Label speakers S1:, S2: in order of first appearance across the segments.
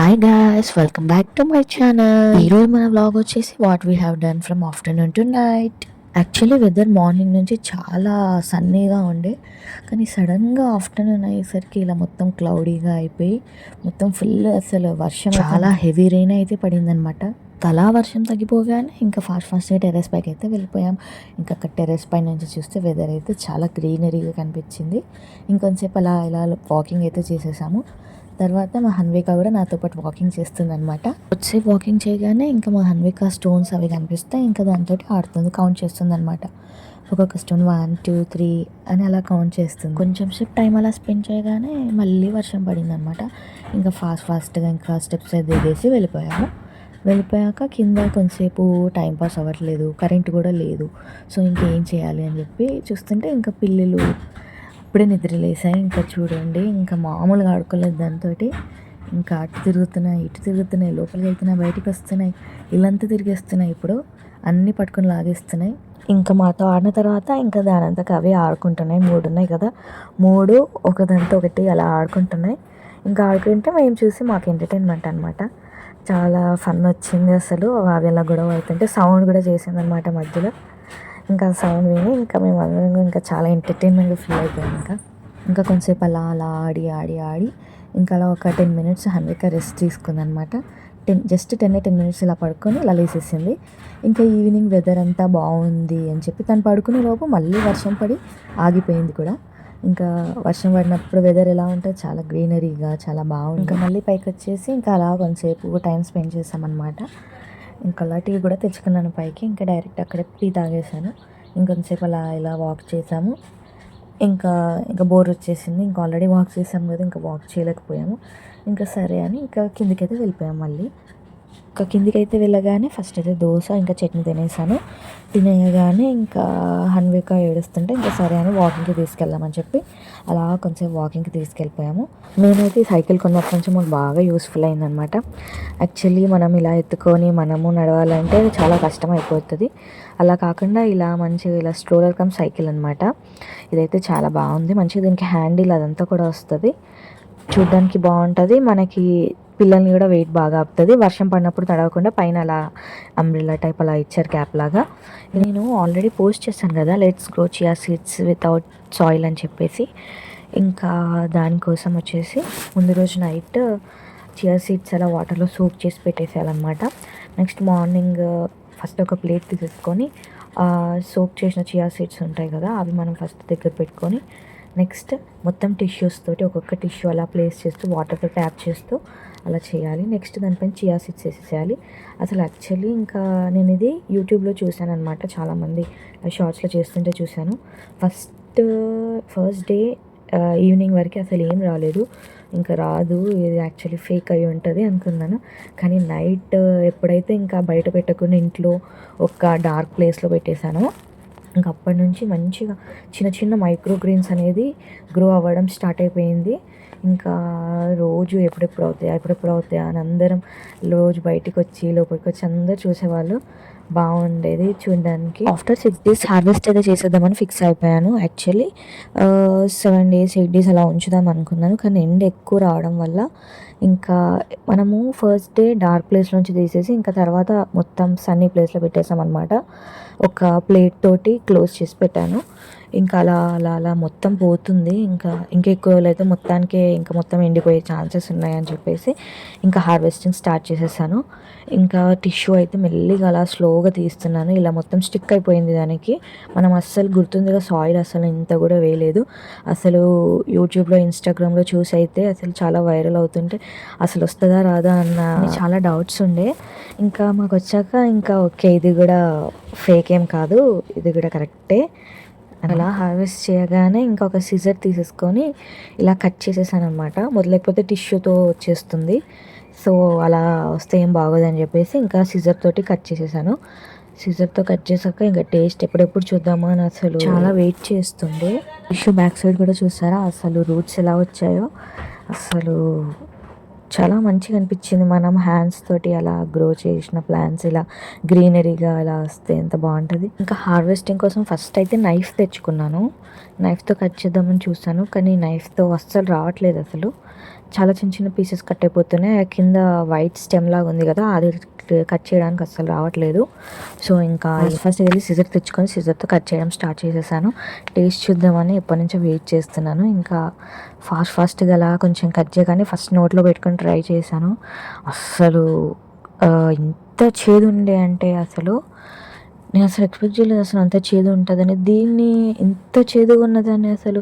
S1: Hi guys, welcome back to my channel. ఈరోజు మన vlog వచ్చేసి what we have done from afternoon to night. Actually weather morning నుంచి చాలా సన్నీగా ఉండే, కానీ సడన్గా ఆఫ్టర్నూన్ అయ్యేసరికి ఇలా మొత్తం క్లౌడీగా అయిపోయి మొత్తం ఫుల్ అసలు వర్షం, చాలా హెవీ రెయిన్ అయితే పడిందనమాట. తలా వర్షం తగ్గిపోగానే ఇంకా ఫాస్ట్గా టెర్రస్ పైకి అయితే వెళ్ళిపోయాం. ఇంకా అక్కడ టెర్రస్ పై నుంచి చూస్తే వెదర్ అయితే చాలా గ్రీనరీగా కనిపించింది. ఇంకొంచెంసేపు అలా ఇలా వాకింగ్ అయితే చేసేసాము. తర్వాత మా హన్విక కూడా నాతో పాటు వాకింగ్ చేస్తుంది అనమాట. వచ్చి వాకింగ్ చేయగానే ఇంకా మా హన్విక స్టోన్స్ అవి కనిపిస్తాయి, ఇంకా దాంతో ఆడుతుంది, కౌంట్ చేస్తుంది అనమాట. ఒక్కొక్క స్టోన్ 1 2 3 అని అలా కౌంట్ చేస్తుంది. కొంచెం సేపు టైం అలా స్పెండ్ చేయగానే మళ్ళీ వర్షం పడింది అనమాట. ఇంకా ఫాస్ట్గా ఇంకా స్టెప్స్ అయితే దిగేసి వెళ్ళిపోయాక కింద కొంచెంసేపు టైం పాస్ అవ్వట్లేదు, కరెంట్ కూడా లేదు. సో ఇంకేం చేయాలి అని చెప్పి చూస్తుంటే ఇంకా పిల్లలు ఇప్పుడే నిద్రలేసాయి. ఇంకా చూడండి, ఇంకా మామూలుగా ఆడుకోలేదు దాంతో. ఇంకా అటు తిరుగుతున్నాయి, ఇటు తిరుగుతున్నాయి, లోపలికి వెళ్తున్నాయి, బయటికి వస్తున్నాయి, ఇల్లంతా తిరిగేస్తున్నాయి. ఇప్పుడు అన్నీ పట్టుకొని లాగేస్తున్నాయి. ఇంకా మాతో ఆడిన తర్వాత ఇంకా దానంతకు అవే ఆడుకుంటున్నాయి. 3 ఉన్నాయి కదా, 3 ఒకదాంతో ఒకటి అలా ఆడుకుంటున్నాయి. ఇంకా ఆడుకుంటే మేము చూసి మాకు ఎంటర్టైన్మెంట్ అనమాట. చాలా ఫన్ వచ్చింది అసలు. అవి ఎలా గొడవ అవుతుంటే సౌండ్ కూడా చేసింది అనమాట మధ్యలో. ఇంకా సౌండ్ విని ఇంకా మేము అందరం ఇంకా చాలా ఎంటర్టైన్మెంట్గా ఫీల్ అయిపోయాం. ఇంకా కొంతసేపు అలా అలా ఆడి ఆడి ఆడి ఇంకా అలా ఒక 10 minutes హన్విక రెస్ట్ తీసుకుందనమాట. జస్ట్ 10 minutes ఇలా పడుకొని ఇలా లేసేసింది. ఇంకా ఈవినింగ్ వెదర్ అంతా బాగుంది అని చెప్పి తను పడుకునే లోపు మళ్ళీ వర్షం పడి ఆగిపోయింది కూడా. ఇంకా వర్షం పడినప్పుడు వెదర్ ఎలా ఉంటుంది, చాలా గ్రీనరీగా చాలా బాగుంది. ఇంకా మళ్ళీ పైకి వచ్చేసి ఇంకా అలా కొంతసేపు టైం స్పెండ్ చేసామన్నమాట. ఇంకా అలా టీ కూడా తెచ్చుకున్నాను పైకి. ఇంకా డైరెక్ట్ అక్కడే టీ తాగేసాను. ఇంకొంతసేపు అలా ఇలా వాక్ చేసాము. ఇంకా బోర్ వచ్చేసింది. ఇంకా ఆల్రెడీ వాక్ చేసాము కదా, ఇంకా వాక్ చేయలేకపోయాము. ఇంకా సరే అని ఇంకా కిందికైతే వెళ్ళిపోయాము. మళ్ళీ ఇంకా కిందికైతే వెళ్ళగానే ఫస్ట్ అయితే దోశ ఇంకా చట్నీ తినేసాను. తినేయగానే ఇంకా హన్విక ఏడుస్తుంటే ఇంకా సరే అని వాకింగ్కి తీసుకెళ్దామని చెప్పి అలా కొంచెం వాకింగ్కి తీసుకెళ్ళిపోయాము. నేనైతే సైకిల్ కొన్నప్పటి నుంచి మాకు బాగా యూస్ఫుల్ అయిందనమాట. యాక్చువల్లీ మనం ఇలా ఎత్తుకొని మనము నడవాలంటే చాలా కష్టం అయిపోతుంది. అలా కాకుండా ఇలా మంచిగా ఇలా స్ట్రోలర్ కమ్ సైకిల్ అనమాట. ఇదైతే చాలా బాగుంది. మంచిగా దీనికి హ్యాండిల్ అదంతా కూడా వస్తుంది, చూడ్డానికి బాగుంటుంది. మనకి పిల్లల్ని కూడా వెయిట్ బాగా ఆపుతుంది. వర్షం పడినప్పుడు తడవకుండా పైన అలా అంబ్రెల్లా టైప్ అలా ఇచ్చారు, క్యాప్ లాగా. నేను ఆల్రెడీ పోస్ట్ చేశాను కదా, let's grow chia seeds without soil అని చెప్పేసి. ఇంకా దానికోసం వచ్చేసి ముందు రోజు నైట్ చియా సీడ్స్ అలా వాటర్లో సోక్ చేసి పెట్టేసేయాలన్నమాట. నెక్స్ట్ మార్నింగ్ ఫస్ట్ ఒక ప్లేట్ తీసేసుకొని సోక్ చేసిన చియా సీడ్స్ ఉంటాయి కదా, అవి మనం ఫస్ట్ దగ్గర పెట్టుకొని నెక్స్ట్ మొత్తం టిష్యూస్ తోటి ఒక్కొక్క టిష్యూ అలా ప్లేస్ చేస్తూ వాటర్తో ట్యాప్ చేస్తూ అలా చేయాలి. నెక్స్ట్ దానిపైన చియా సీడ్స్ వేసేసేయాలి. అసలు యాక్చువల్లీ ఇంకా నేను ఇది యూట్యూబ్లో చూశాను అనమాట, చాలామంది షార్ట్స్లో చేస్తుంటే చూశాను. ఫస్ట్ డే ఈవినింగ్ వరకు అసలు ఏం రాలేదు. ఇంకా రాదు, ఇది యాక్చువల్లీ ఫేక్ అయి ఉంటుంది అనుకున్నాను. కానీ నైట్ ఎప్పుడైతే ఇంకా బయట పెట్టకుండా ఇంట్లో ఒక డార్క్ ప్లేస్లో పెట్టేశానో ఇంకా అప్పటి నుంచి మంచిగా చిన్న చిన్న మైక్రో గ్రీన్స్ అనేది గ్రో అవ్వడం స్టార్ట్ అయిపోయింది. ఇంకా రోజు ఎప్పుడెప్పుడు అవుతాయా అని అందరం రోజు బయటికి వచ్చి లోపలికి వచ్చి అందరు చూసేవాళ్ళు. బాగుండేది చూడడానికి. ఆఫ్టర్ 6 days హార్వెస్ట్ అయితే చేసేద్దామని ఫిక్స్ అయిపోయాను. యాక్చువల్లీ 7 days 8 days అలా ఉంచుదాం అనుకున్నాను, కానీ ఎండ ఎక్కువ రావడం వల్ల ఇంకా మనము ఫస్ట్ డే డార్క్ ప్లేస్లోంచి తీసేసి ఇంకా తర్వాత మొత్తం సన్నీ ప్లేస్లో పెట్టేసాం అనమాట. ఒక ప్లేట్ తోటి క్లోజ్ చేసి పెట్టాను. ఇంకా అలా అలా అలా మొత్తం పోతుంది. ఇంకా ఎక్కువ అయితే మొత్తానికే ఇంకా మొత్తం ఎండిపోయే ఛాన్సెస్ ఉన్నాయని చెప్పేసి ఇంకా హార్వెస్టింగ్ స్టార్ట్ చేసేసాను. ఇంకా టిష్యూ అయితే మెల్లిగా అలా స్లోగా తీస్తున్నాను. ఇలా మొత్తం స్టిక్ అయిపోయింది దానికి. మనం అస్సలు గుర్తుందిగా సాయిల్ అసలు ఇంత కూడా వేయలేదు. అసలు యూట్యూబ్లో ఇన్స్టాగ్రామ్లో చూసి అయితే అసలు చాలా వైరల్ అవుతుంటే అసలు వస్తుందా రాదా అన్న చాలా డౌట్స్ ఉండే. ఇంకా మాకు వచ్చాక ఇంకా ఓకే, ఇది కూడా ఫేక్ ఏం కాదు, ఇది కూడా కరెక్టే. అలా హార్వెస్ట్ చేయగానే ఇంకా ఒక సిజర్ తీసేసుకొని ఇలా కట్ చేసేసాను అనమాట. మొదలైపోతే టిష్యూతో వచ్చేస్తుంది, సో అలా వస్తే ఏం బాగోదని చెప్పేసి ఇంకా సిజర్ తోటి కట్ చేసేసాను. సిజర్తో కట్ చేసాక ఇంకా టేస్ట్ ఎప్పుడెప్పుడు చూద్దామా అని అసలు చాలా వెయిట్ చేస్తుండే. టిష్యూ బ్యాక్ సైడ్ కూడా చూసారా అసలు రూట్స్ ఎలా వచ్చాయో. అసలు చాలా మంచిగా అనిపించింది. మనం హ్యాండ్స్ తోటి అలా గ్రో చేసిన ప్లాంట్స్ ఇలా గ్రీనరీగా అలా వస్తే ఎంత బాగుంటుంది. ఇంకా హార్వెస్టింగ్ కోసం ఫస్ట్ అయితే నైఫ్ తెచ్చుకున్నాను. నైఫ్తో కట్ చేద్దామని చూసాను, కానీ నైఫ్తో అస్సలు రావట్లేదు అసలు. చాలా చిన్న చిన్న పీసెస్ కట్ అయిపోతున్నాయి. కింద వైట్ స్టెమ్ లాగా ఉంది కదా, అది కట్ చేయడానికి అస్సలు రావట్లేదు. సో ఇంకా ఫస్ట్ వెళ్ళి సిజర్ తెచ్చుకొని సిజర్తో కట్ చేయడం స్టార్ట్ చేసేసాను. టేస్ట్ చూద్దామని ఎప్పటి నుంచో వెయిట్ చేస్తున్నాను. ఇంకా ఫాస్ట్గా అలా కొంచెం కట్ చేయగానే ఫస్ట్ నోట్లో పెట్టుకొని ట్రై చేశాను. అస్సలు ఇంత చేదు ఉండే అంటే అసలు నేను అసలు ఎక్స్పెక్ట్ చేయలేదు అసలు అంత చేదు ఉంటుందని. దీన్ని ఇంత చేదుగా ఉన్నదాన్ని అసలు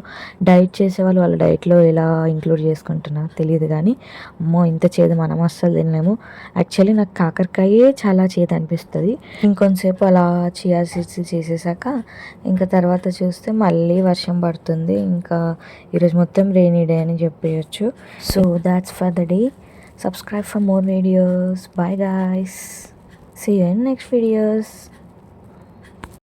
S1: డైట్ చేసేవాళ్ళు వాళ్ళ డైట్లో ఎలా ఇంక్లూడ్ చేసుకుంటున్నారో తెలియదు, కానీ అమ్మో ఇంత చేదు మనం అస్సలు తినలేము. యాక్చువల్లీ నాకు కాకరకాయే చాలా చేదు అనిపిస్తుంది. ఇంకొంతసేపు అలా చియా సీడ్స్ చేసేసాక ఇంకా తర్వాత చూస్తే మళ్ళీ వర్షం పడుతుంది. ఇంకా ఈరోజు మొత్తం రెయినీ డే అని చెప్పేయచ్చు. So that's for the day. Subscribe for more videos. Bye guys. See you in next videos.